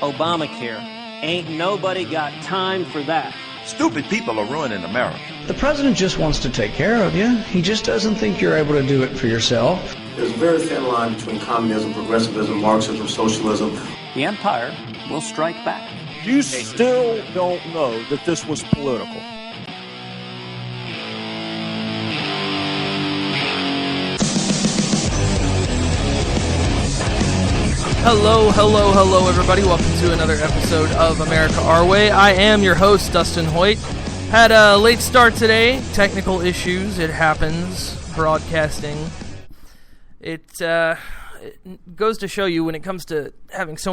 Obamacare. Ain't nobody got time for that. Stupid people are ruining America. The president just wants to take care of you. He just doesn't think you're able to do it for yourself. There's a very thin line between communism, progressivism, Marxism, socialism. The empire will strike back. You still don't know that this was political. Hello, everybody. Welcome to another episode of America Our Way. I am your host, Dustin Hoyt. Had a late start today. Technical issues. It happens. Broadcasting. It goes to show you when it comes to having so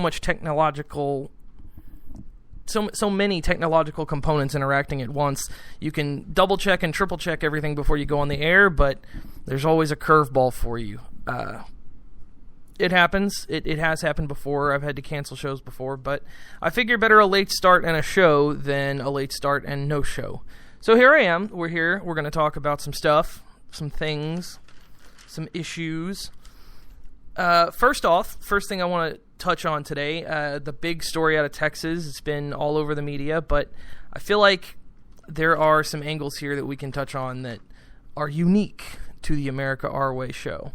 many technological components interacting at once, you can double check and triple check everything before you go on the air, but there's always a curveball for you. It happens. It has happened before. I've had to cancel shows before, but I figure better a late start and a show than a late start and no show. So here I am. We're here. We're going to talk about some stuff, some things, some issues. First thing I want to touch on today, the big story out of Texas. It's been all over the media, but I feel like there are some angles here that we can touch on that are unique to the America Our Way show.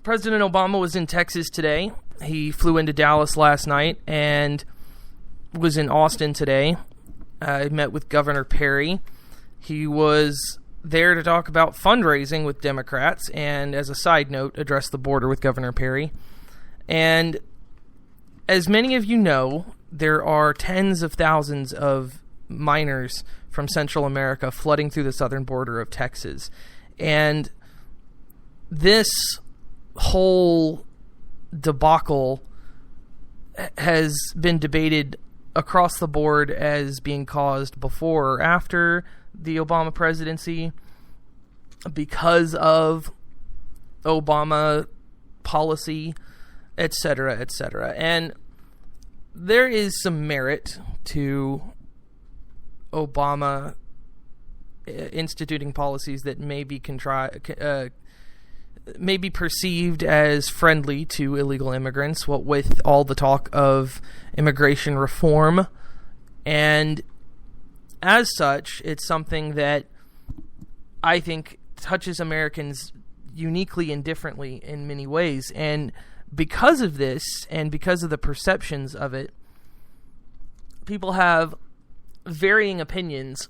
President Obama was in Texas today. He flew into Dallas last night and was in Austin today. He met with Governor Perry. He was there to talk about fundraising with Democrats and, as a side note, address the border with Governor Perry. And as many of you know, there are tens of thousands of miners from Central America flooding through the southern border of Texas. And this whole debacle has been debated across the board as being caused before or after the Obama presidency because of Obama policy, etc., etc. And there is some merit to Obama instituting policies that may be may be perceived as friendly to illegal immigrants, what with all the talk of immigration reform. And as such, it's something that I think touches Americans uniquely and differently in many ways. And because of this, and because of the perceptions of it, people have varying opinions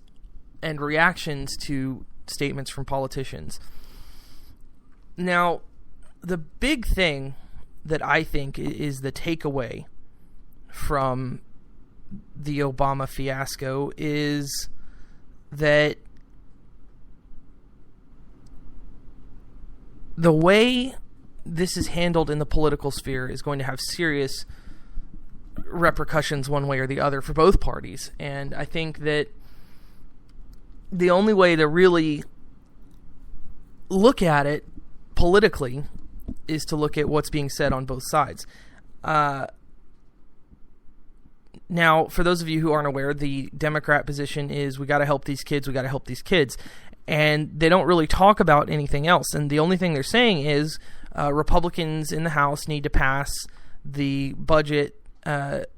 and reactions to statements from politicians. Now, the big thing that I think is the takeaway from the Obama fiasco is that the way this is handled in the political sphere is going to have serious repercussions one way or the other for both parties. And I think that the only way to really look at it politically is to look at what's being said on both sides. Now, for those of you who aren't aware, the Democrat position is we got to help these kids, and they don't really talk about anything else. And the only thing they're saying is Republicans in the House need to pass the budget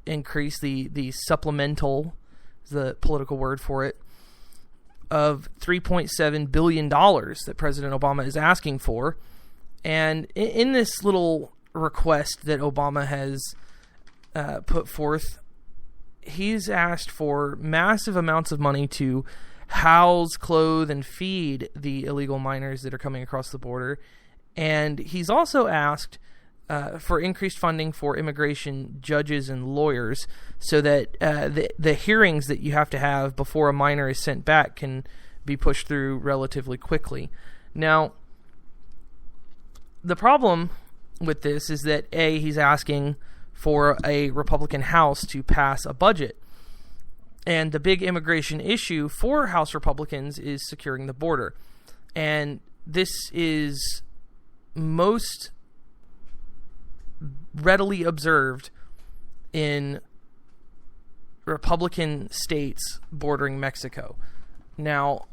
increase, the supplemental, is the political word for it, of $3.7 billion that President Obama is asking for. And in this little request that Obama has put forth, he's asked for massive amounts of money to house, clothe, and feed the illegal miners that are coming across the border. And he's also asked for increased funding for immigration judges and lawyers so that the hearings that you have to have before a miner is sent back can be pushed through relatively quickly. Now, the problem with this is that, A, he's asking for a Republican House to pass a budget. And the big immigration issue for House Republicans is securing the border. And this is most readily observed in Republican states bordering Mexico. Now,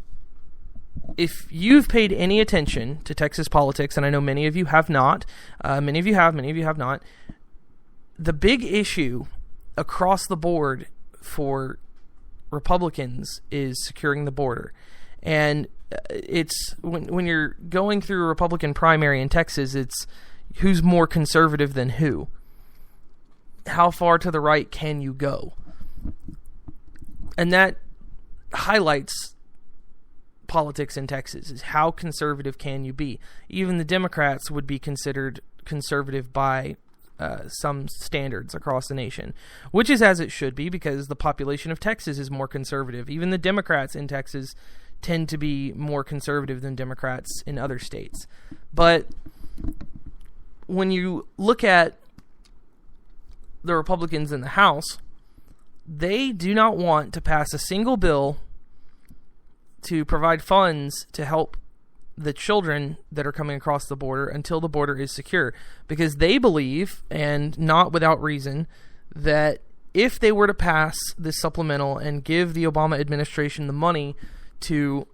if you've paid any attention to Texas politics, and I know many of you have not, many of you have not, the big issue across the board for Republicans is securing the border. And it's when you're going through a Republican primary in Texas, it's who's more conservative than who. How far to the right can you go? And that highlights politics in Texas, is how conservative can you be? Even the Democrats would be considered conservative by some standards across the nation, which is as it should be, because the population of Texas is more conservative. Even the Democrats in Texas tend to be more conservative than Democrats in other states. But when you look at the Republicans in the House, they do not want to pass a single bill to provide funds to help the children that are coming across the border until the border is secure, because they believe, and not without reason, that if they were to pass this supplemental and give the Obama administration the money to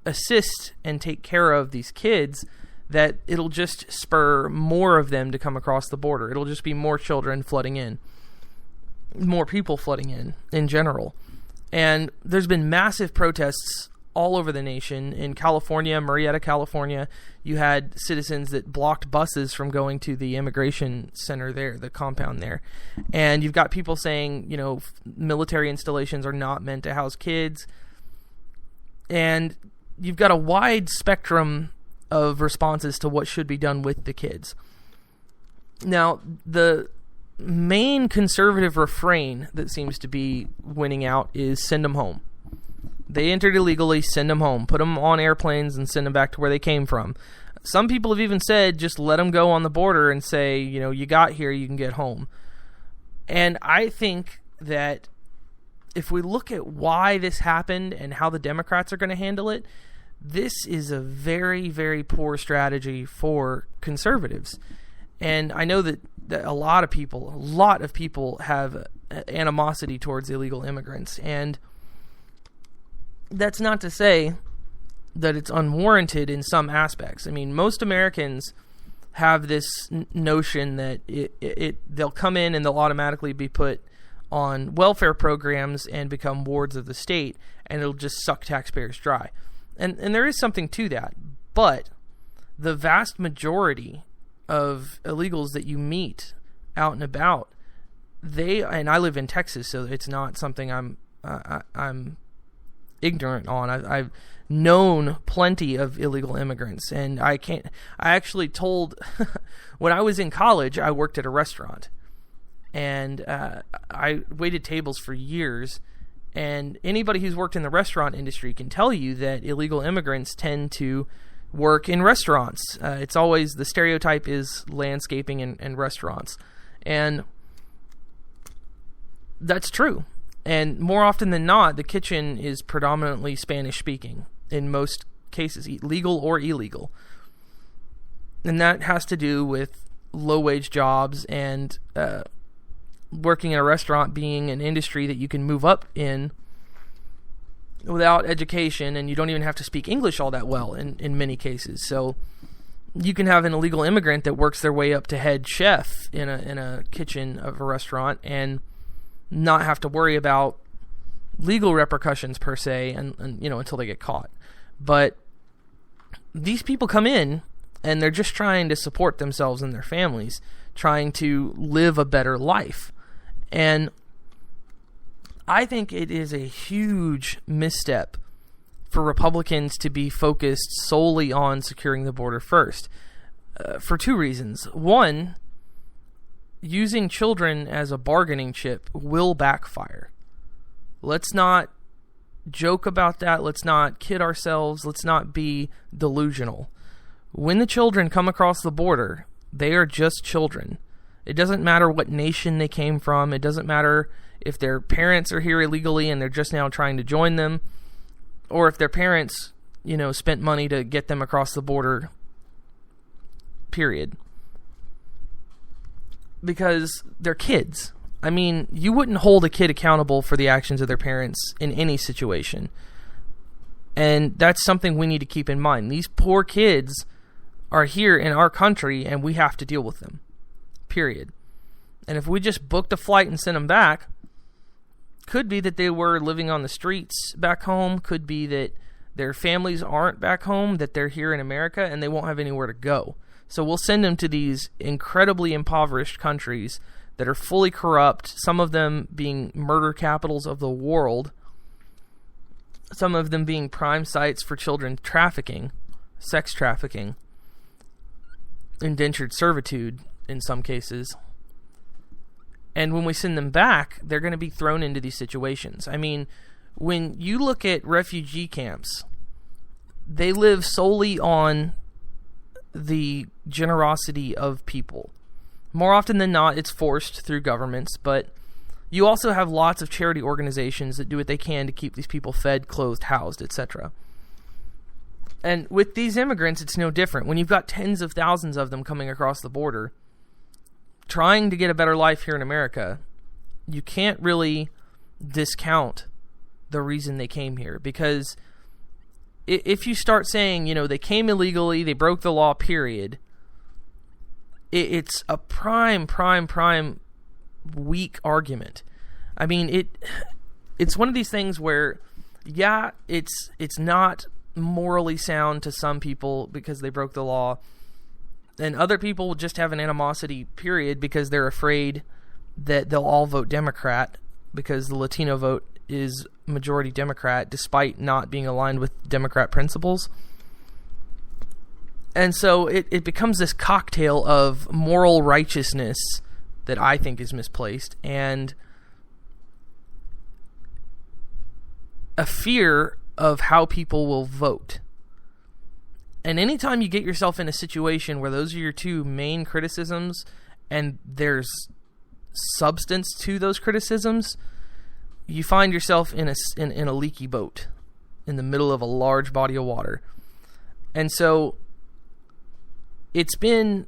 assist and take care of these kids, that it'll just spur more of them to come across the border. It'll just be more children flooding in, more people flooding in general. And there's been massive protests all over the nation. In California, Marietta, California, you had citizens that blocked buses from going to the immigration center there, the compound there. And you've got people saying, you know, military installations are not meant to house kids. And you've got a wide spectrum of responses to what should be done with the kids. Now, the main conservative refrain that seems to be winning out is send them home. They entered illegally, send them home. Put them on airplanes and send them back to where they came from. Some people have even said just let them go on the border and say, you know, you got here, you can get home. And I think that if we look at why this happened and how the Democrats are going to handle it, this is a very, very poor strategy for conservatives. And I know that a lot of people have animosity towards illegal immigrants. And that's not to say that it's unwarranted in some aspects. I mean, most Americans have this notion that they'll come in and they'll automatically be put on welfare programs and become wards of the state, and it'll just suck taxpayers dry. And there is something to that. But the vast majority of illegals that you meet out and about, and I live in Texas, so it's not something I'm ignorant on. I've known plenty of illegal immigrants, and I actually told when I was in college, I worked at a restaurant, and I waited tables for years. And anybody who's worked in the restaurant industry can tell you that illegal immigrants tend to work in restaurants. It's always, the stereotype is landscaping and restaurants. And that's true. And more often than not, the kitchen is predominantly Spanish speaking in most cases, legal or illegal. And that has to do with low wage jobs and working in a restaurant being an industry that you can move up in without education, and you don't even have to speak English all that well in many cases. So you can have an illegal immigrant that works their way up to head chef in a kitchen of a restaurant and not have to worry about legal repercussions per se, and you know, until they get caught. But these people come in and they're just trying to support themselves and their families, trying to live a better life. And I think it is a huge misstep for Republicans to be focused solely on securing the border first, for two reasons. One, using children as a bargaining chip will backfire. Let's not joke about that. Let's not kid ourselves. Let's not be delusional. When the children come across the border, they are just children. It doesn't matter what nation they came from. It doesn't matter if their parents are here illegally and they're just now trying to join them, or if their parents, you know, spent money to get them across the border, period. Because they're kids. I mean, you wouldn't hold a kid accountable for the actions of their parents in any situation. And that's something we need to keep in mind. These poor kids are here in our country, and we have to deal with them. Period. And if we just booked a flight and sent them back, could be that they were living on the streets back home, could be that their families aren't back home, that they're here in America, and they won't have anywhere to go. So we'll send them to these incredibly impoverished countries that are fully corrupt, some of them being murder capitals of the world, some of them being prime sites for children trafficking, sex trafficking, indentured servitude in some cases. And when we send them back, they're going to be thrown into these situations. I mean, when you look at refugee camps, they live solely on the generosity of people. More often than not, it's forced through governments, but you also have lots of charity organizations that do what they can to keep these people fed, clothed, housed, etc. And with these immigrants, it's no different. When you've got tens of thousands of them coming across the border, trying to get a better life here in America, you can't really discount the reason they came here. Because if you start saying, you know, they came illegally, they broke the law, period, it's a prime weak argument. I mean, it's one of these things where, yeah, it's not morally sound to some people because they broke the law, and other people will just have an animosity, period, because they're afraid that they'll all vote Democrat because the Latino vote is majority Democrat despite not being aligned with Democrat principles. And so it becomes this cocktail of moral righteousness that I think is misplaced and a fear of how people will vote. And anytime you get yourself in a situation where those are your two main criticisms and there's substance to those criticisms, you find yourself in a leaky boat in the middle of a large body of water. And so it's been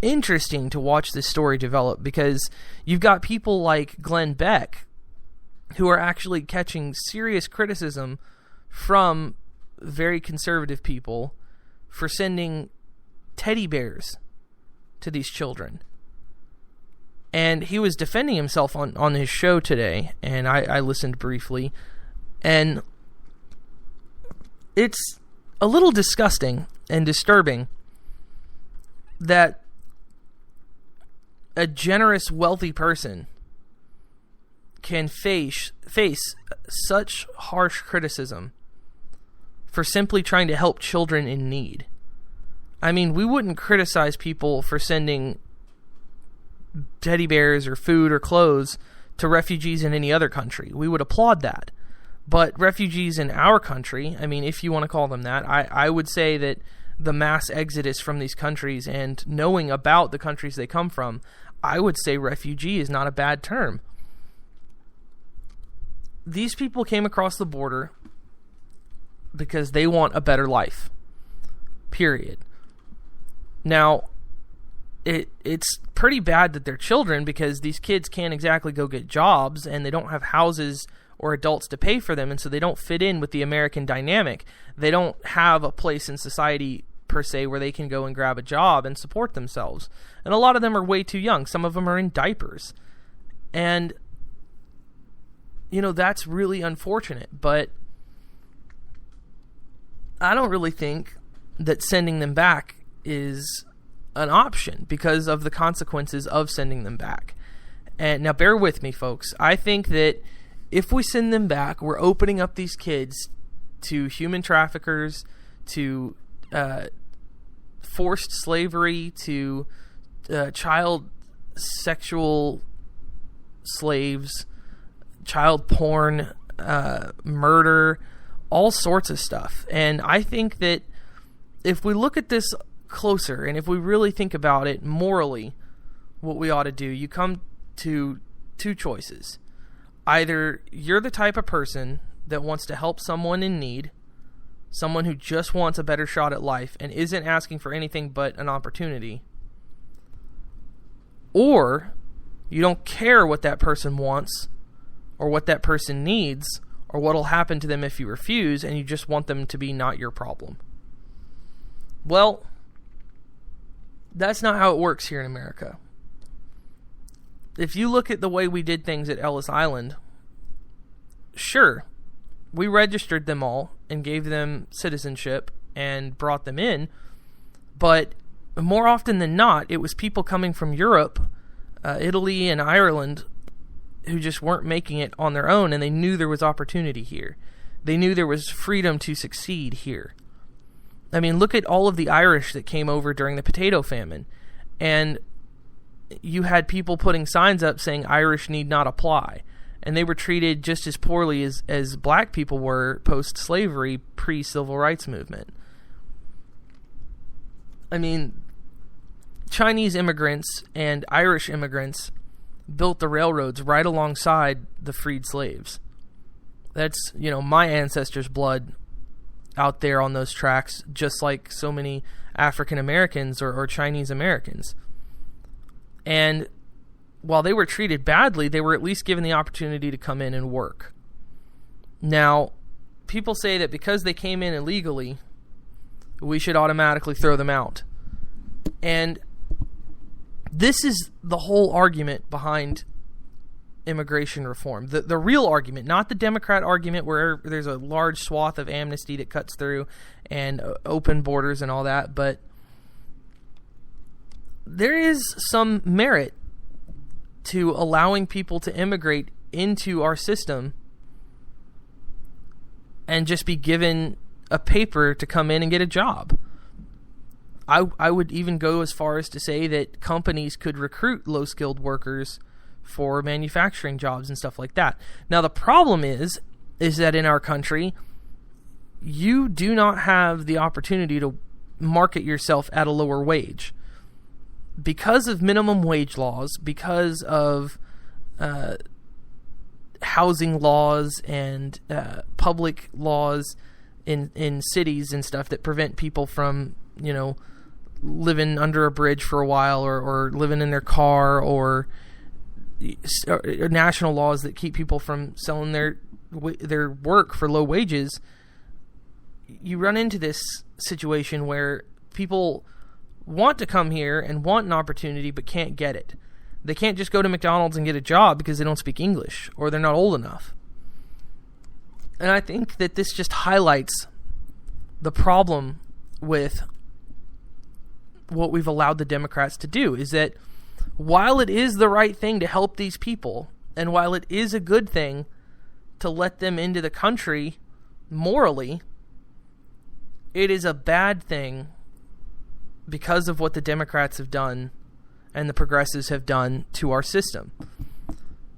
interesting to watch this story develop because you've got people like Glenn Beck who are actually catching serious criticism from very conservative people for sending teddy bears to these children. And he was defending himself on his show today, and I listened briefly, and it's a little disgusting and disturbing that a generous, wealthy person can face such harsh criticism for simply trying to help children in need. I mean, we wouldn't criticize people for sending teddy bears or food or clothes to refugees in any other country. We would applaud that. But refugees in our country, I mean, if you want to call them that, I would say that the mass exodus from these countries and knowing about the countries they come from, I would say refugee is not a bad term. These people came across the border because they want a better life. Period. Now, it's pretty bad that they're children because these kids can't exactly go get jobs and they don't have houses or adults to pay for them, and so they don't fit in with the American dynamic. They don't have a place in society per se where they can go and grab a job and support themselves. And a lot of them are way too young. Some of them are in diapers. And, you know, that's really unfortunate. But I don't really think that sending them back is an option because of the consequences of sending them back. And now bear with me, folks. I think that if we send them back, we're opening up these kids to human traffickers, to forced slavery, to child sexual slaves, child porn, murder, all sorts of stuff. And I think that if we look at this closer and if we really think about it morally, what we ought to do, you come to two choices. Either you're the type of person that wants to help someone in need, someone who just wants a better shot at life and isn't asking for anything but an opportunity, or You don't care what that person wants or what that person needs or what will happen to them if you refuse, and you just want them to be not your problem. Well, that's not how it works here in America. If you look at the way we did things at Ellis Island, sure, we registered them all and gave them citizenship and brought them in, but more often than not, it was people coming from Europe, Italy, and Ireland who just weren't making it on their own, and they knew there was opportunity here. They knew there was freedom to succeed here. I mean, look at all of the Irish that came over during the potato famine, and you had people putting signs up saying Irish need not apply, and they were treated just as poorly as black people were post-slavery, pre-civil rights movement. I mean, Chinese immigrants and Irish immigrants built the railroads right alongside the freed slaves. That's, my ancestors' blood out there on those tracks, just like so many African Americans or Chinese Americans. And while they were treated badly, they were at least given the opportunity to come in and work. Now, people say that because they came in illegally, we should automatically throw them out. And this is the whole argument behind immigration reform. The real argument, not the Democrat argument where there's a large swath of amnesty that cuts through and open borders and all that, but there is some merit to allowing people to immigrate into our system and just be given a paper to come in and get a job. I would even go as far as to say that companies could recruit low-skilled workers for manufacturing jobs and stuff like that. Now, the problem is that in our country, you do not have the opportunity to market yourself at a lower wage. Because of minimum wage laws, because of housing laws and public laws in cities and stuff that prevent people from, living under a bridge for a while or living in their car, or national laws that keep people from selling their work for low wages, you run into this situation where people want to come here and want an opportunity but can't get it. They can't just go to McDonald's and get a job because they don't speak English or they're not old enough. And I think that this just highlights the problem with what we've allowed the Democrats to do, is that while it is the right thing to help these people, and while it is a good thing to let them into the country morally, it is a bad thing because of what the Democrats have done and the progressives have done to our system.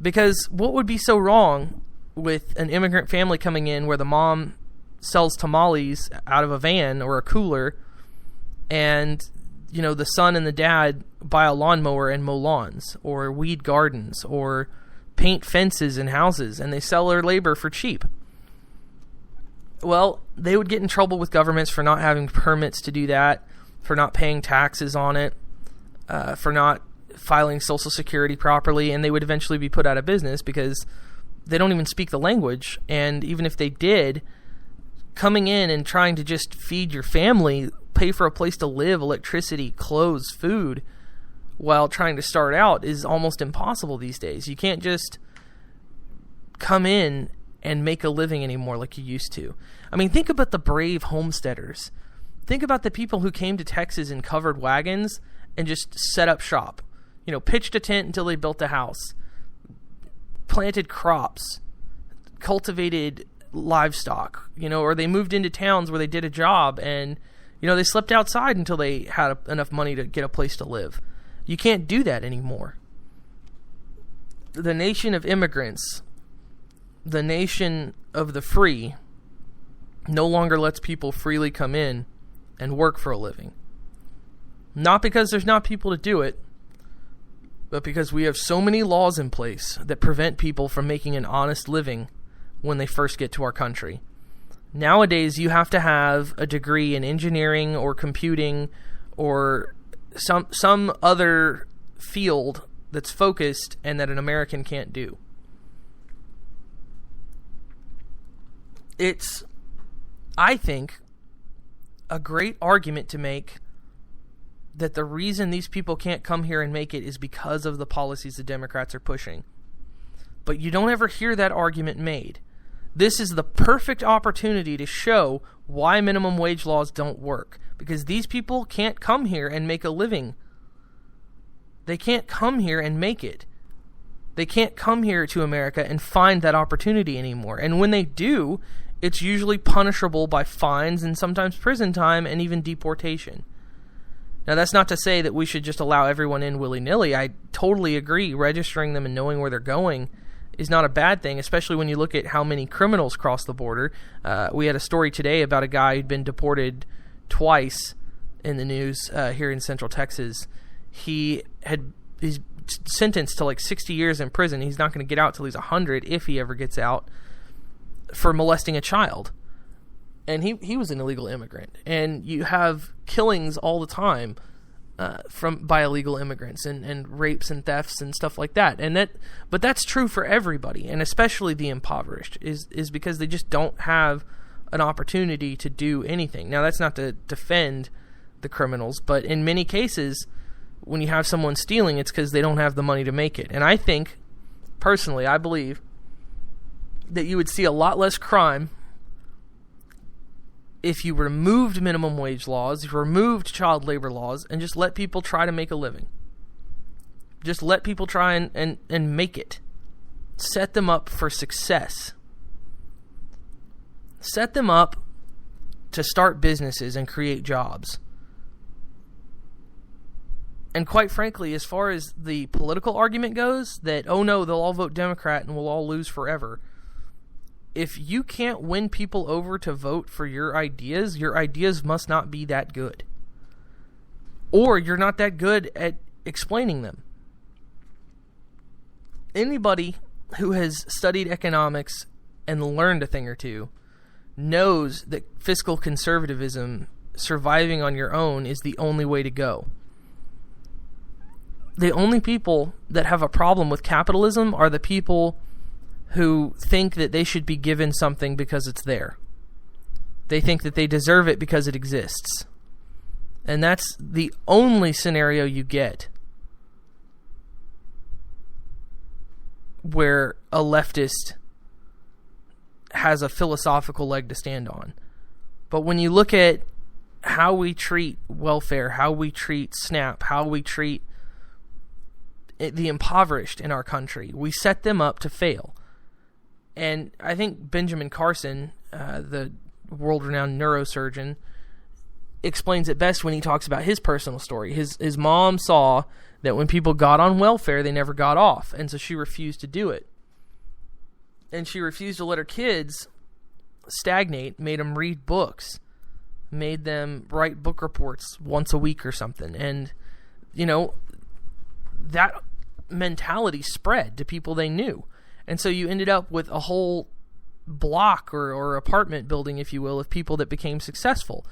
Because what would be so wrong with an immigrant family coming in where the mom sells tamales out of a van or a cooler, and the son and the dad buy a lawnmower and mow lawns or weed gardens or paint fences in houses, and they sell their labor for cheap? Well, they would get in trouble with governments for not having permits to do that, for not paying taxes on it, for not filing Social Security properly, and they would eventually be put out of business because they don't even speak the language. And even if they did, coming in and trying to just feed your family, pay for a place to live, electricity, clothes, food, while trying to start out is almost impossible these days. You can't just come in and make a living anymore like you used to. I mean, think about the brave homesteaders. Think about the people who came to Texas in covered wagons and just set up shop. Pitched a tent until they built a house, planted crops, cultivated livestock, or they moved into towns where they did a job and, they slept outside until they had enough money to get a place to live. You can't do that anymore. The nation of immigrants, the nation of the free, no longer lets people freely come in and work for a living. Not because there's not people to do it, but because we have so many laws in place that prevent people from making an honest living when they first get to our country. Nowadays, you have to have a degree in engineering or computing or some other field that's focused and that an American can't do. It's, I think, a great argument to make that the reason these people can't come here and make it is because of the policies the Democrats are pushing. But you don't ever hear that argument made. This is the perfect opportunity to show why minimum wage laws don't work. Because these people can't come here and make a living. They can't come here and make it. They can't come here to America and find that opportunity anymore. And when they do, it's usually punishable by fines and sometimes prison time and even deportation. Now, that's not to say that we should just allow everyone in willy-nilly. I totally agree. Registering them and knowing where they're going is not a bad thing, especially when you look at how many criminals cross the border. We had a story today about a guy who'd been deported twice in the news here in Central Texas. He's sentenced to like 60 years in prison. He's not going to get out till he's 100 if he ever gets out, for molesting a child. And he was an illegal immigrant. And you have killings all the time by illegal immigrants, and rapes and thefts and stuff like that. But that's true for everybody, and especially the impoverished, is because they just don't have an opportunity to do anything. Now, that's not to defend the criminals, but in many cases, when you have someone stealing, it's because they don't have the money to make it. And I think, personally, I believe that you would see a lot less crime if you removed minimum wage laws, if you removed child labor laws, and just let people try to make a living. Just let people try and make it. Set them up for success. Set them up to start businesses and create jobs. And quite frankly, as far as the political argument goes, that, oh no, they'll all vote Democrat and we'll all lose forever. If you can't win people over to vote for your ideas must not be that good. Or you're not that good at explaining them. Anybody who has studied economics and learned a thing or two knows that fiscal conservatism, surviving on your own, is the only way to go. The only people that have a problem with capitalism are the people who think that they should be given something because it's there. They think that they deserve it because it exists. And that's the only scenario you get where a leftist has a philosophical leg to stand on. But when you look at how we treat welfare, how we treat SNAP, how we treat the impoverished in our country, we set them up to fail. And I think Benjamin Carson, the world-renowned neurosurgeon, explains it best when he talks about his personal story. His mom saw that when people got on welfare, they never got off, and so she refused to do it. And she refused to let her kids stagnate, made them read books, made them write book reports once a week or something. And, that mentality spread to people they knew. And so you ended up with a whole block or apartment building, if you will, of people that became successful.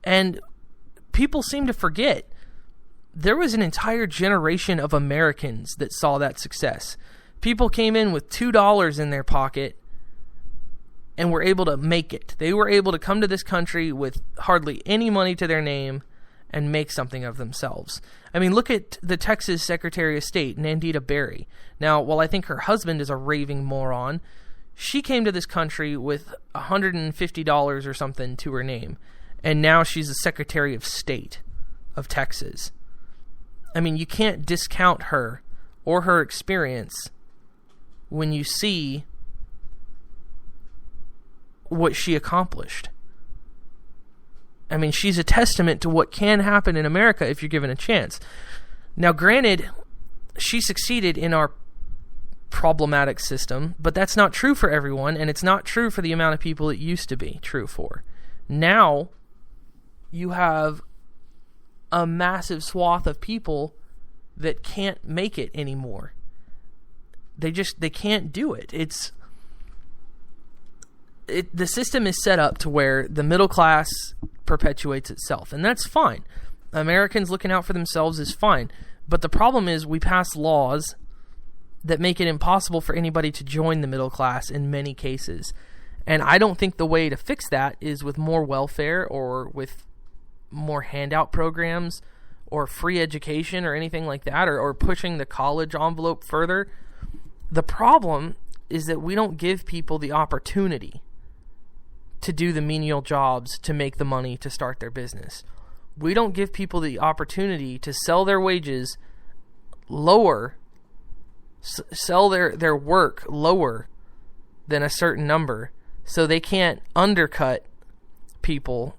And people seem to forget there was an entire generation of Americans that saw that success. People came in with $2 in their pocket and were able to make it. They were able to come to this country with hardly any money to their name and make something of themselves. I mean, look at the Texas Secretary of State, Nandita Berry. Now, while I think her husband is a raving moron, she came to this country with $150 or something to her name, and now she's the Secretary of State of Texas. I mean, you can't discount her or her experience when you see what she accomplished. I mean, she's a testament to what can happen in America if you're given a chance. Now, granted, she succeeded in our problematic system, but that's not true for everyone, and it's not true for the amount of people it used to be true for. Now, you have a massive swath of people that can't make it anymore. They can't do it. The system is set up to where the middle class perpetuates itself, and that's fine. Americans looking out for themselves is fine, But the problem is we pass laws that make it impossible for anybody to join the middle class in many cases. And I don't think the way to fix that is with more welfare or with more handout programs or free education or anything like that, or pushing the college envelope further. The problem is that we don't give people the opportunity to do the menial jobs to make the money to start their business. We don't give people the opportunity to sell their wages lower, sell their work lower than a certain number, so they can't undercut people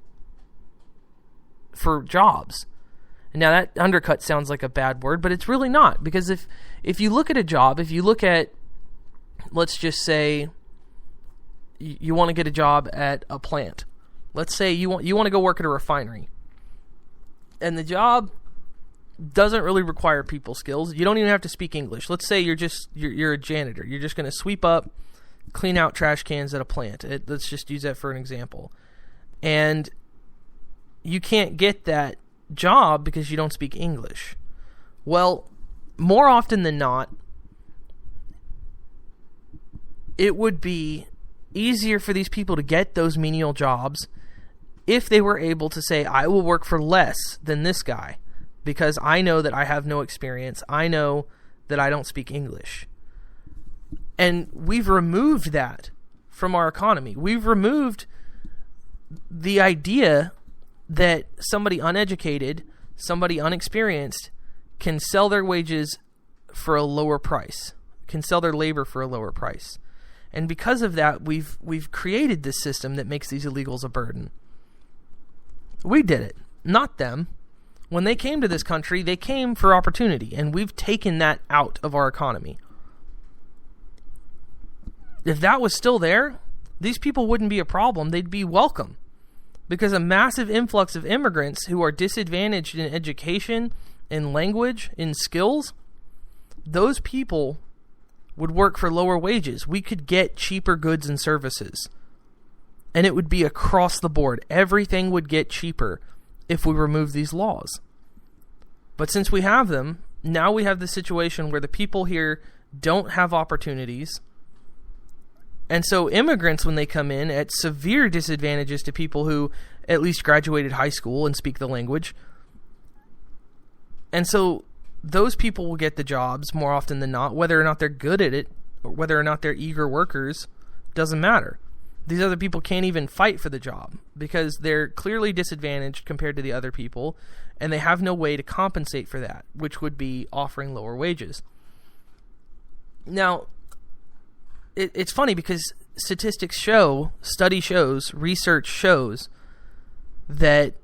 for jobs. Now that undercut sounds like a bad word, but it's really not, because if you look at a job, if you look at, let's just say you want to get a job at a plant. Let's say you want to go work at a refinery. And the job doesn't really require people skills. You don't even have to speak English. Let's say you're a janitor. You're just going to sweep up, clean out trash cans at a plant. Let's just use that for an example. And you can't get that job because you don't speak English. Well, more often than not, it would be easier for these people to get those menial jobs if they were able to say, I will work for less than this guy because I know that I have no experience. I know that I don't speak English. And we've removed that from our economy. We've removed the idea that somebody uneducated, somebody unexperienced can sell their wages for a lower price, can sell their labor for a lower price. And because of that, we've created this system that makes these illegals a burden. We did it, not them. When they came to this country, they came for opportunity, and we've taken that out of our economy. If that was still there, these people wouldn't be a problem. They'd be welcome. Because a massive influx of immigrants who are disadvantaged in education, in language, in skills, those people would work for lower wages. We could get cheaper goods and services. And it would be across the board. Everything would get cheaper if we remove these laws. But since we have them, now we have the situation where the people here don't have opportunities. And so immigrants, when they come in, at severe disadvantages to people who at least graduated high school and speak the language. And so those people will get the jobs more often than not. Whether or not they're good at it, or whether or not they're eager workers, doesn't matter. These other people can't even fight for the job because they're clearly disadvantaged compared to the other people, and they have no way to compensate for that, which would be offering lower wages. Now, it's funny because statistics show, study shows, research shows that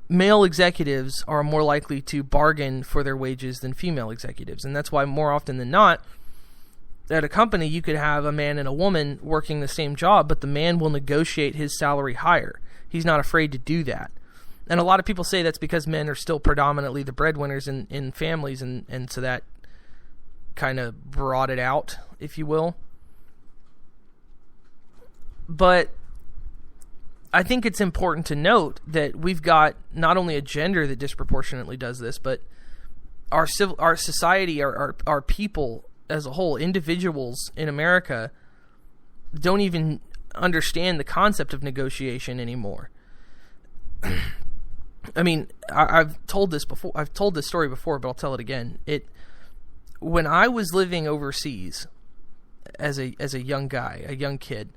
male executives are more likely to bargain for their wages than female executives. And that's why more often than not, at a company, you could have a man and a woman working the same job, but the man will negotiate his salary higher. He's not afraid to do that. And a lot of people say that's because men are still predominantly the breadwinners in families, and so that kind of brought it out, if you will. But I think it's important to note that we've got not only a gender that disproportionately does this, but our society, our people as a whole, individuals in America, don't even understand the concept of negotiation anymore. I mean, I've told this before. I've told this story before, but I'll tell it again. When I was living overseas as a young guy, a young kid,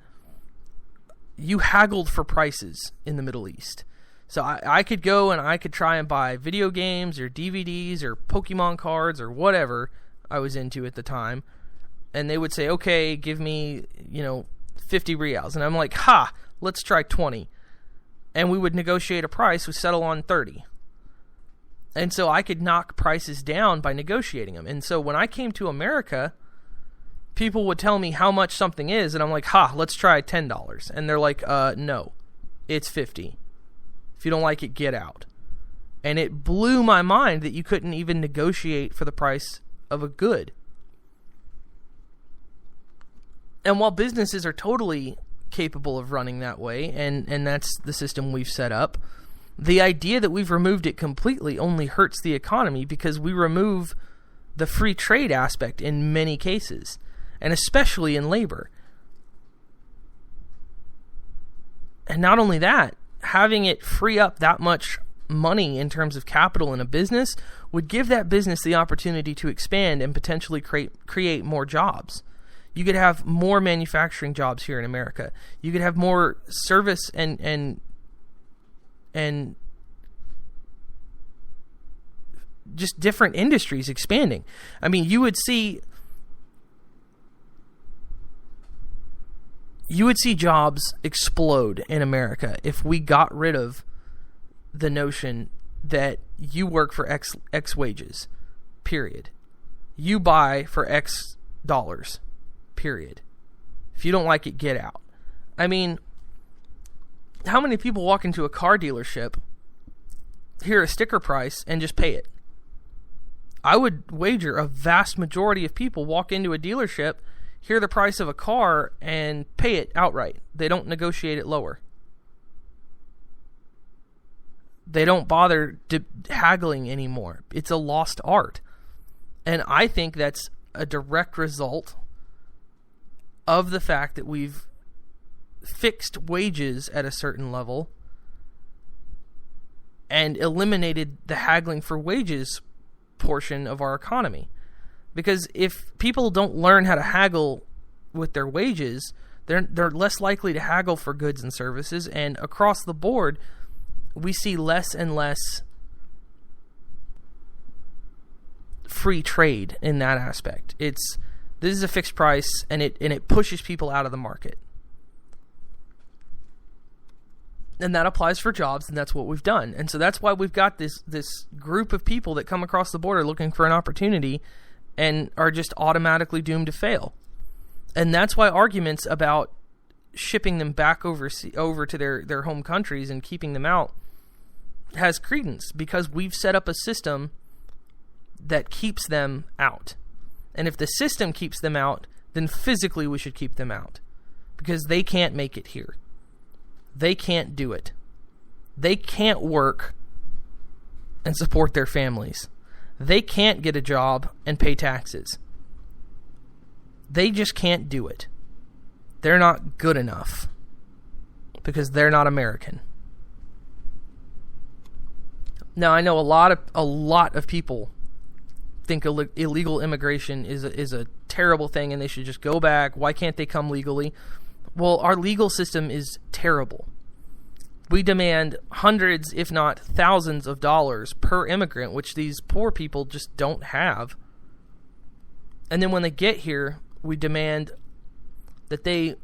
you haggled for prices in the Middle East. So I could go and I could try and buy video games or DVDs or Pokemon cards or whatever I was into at the time, and they would say, okay, give me 50 reals, and I'm like, ha, let's try 20. And we would negotiate a price, we settle on 30. And so I could knock prices down by negotiating them. And so when I came to America, people would tell me how much something is, and I'm like, ha, let's try $10. And they're like, no, it's 50. If you don't like it, get out. And it blew my mind that you couldn't even negotiate for the price of a good. And while businesses are totally capable of running that way, and that's the system we've set up, The idea that we've removed it completely only hurts the economy because we remove the free trade aspect in many cases, and especially in labor. And not only that, having it free up that much money in terms of capital in a business would give that business the opportunity to expand and potentially create more jobs. You could have more manufacturing jobs here in America. You could have more service and just different industries expanding. I mean, you would see jobs explode in America if we got rid of the notion that you work for X wages, period. You buy for X dollars, period. If you don't like it, get out. I mean, how many people walk into a car dealership, hear a sticker price, and just pay it? I would wager a vast majority of people walk into a dealership, hear the price of a car, and pay it outright. They don't negotiate it lower. They don't bother haggling anymore. It's a lost art. And I think that's a direct result of the fact that we've fixed wages at a certain level and eliminated the haggling for wages portion of our economy. Because if people don't learn how to haggle with their wages, they're less likely to haggle for goods and services, and across the board, we see less and less free trade in that aspect. This is a fixed price, and it pushes people out of the market. And that applies for jobs, and that's what we've done. And so that's why we've got this group of people that come across the border looking for an opportunity and are just automatically doomed to fail. And that's why arguments about shipping them back over to their home countries and keeping them out has credence, because we've set up a system that keeps them out. And if the system keeps them out, then physically we should keep them out, because they can't make it here. They can't do it. They can't work and support their families. They can't get a job and pay taxes. They just can't do it. They're not good enough because they're not American. Now, I know a lot of people think illegal immigration is a terrible thing and they should just go back. Why can't they come legally? Well, our legal system is terrible. We demand hundreds, if not thousands of dollars per immigrant, which these poor people just don't have. And then when they get here, we demand that they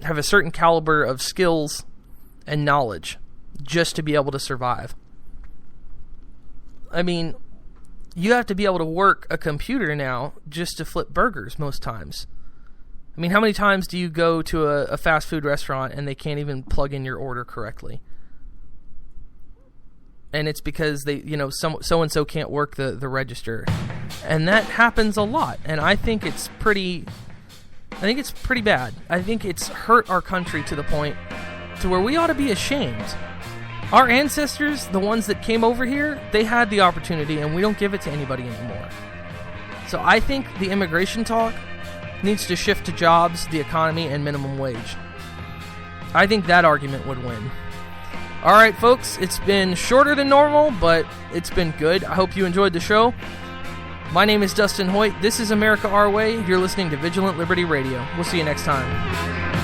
have a certain caliber of skills and knowledge just to be able to survive. I mean, you have to be able to work a computer now just to flip burgers most times. I mean, how many times do you go to a fast food restaurant and they can't even plug in your order correctly? And it's because they, so-and-so can't work the register. And that happens a lot. And I think it's pretty bad. I think it's hurt our country to the point to where we ought to be ashamed. Our ancestors, the ones that came over here, they had the opportunity and we don't give it to anybody anymore. So I think the immigration talk needs to shift to jobs, the economy, and minimum wage. I think that argument would win. All right, folks, it's been shorter than normal, but it's been good. I hope you enjoyed the show. My name is Dustin Hoyt. This is America Our Way. You're listening to Vigilant Liberty Radio. We'll see you next time.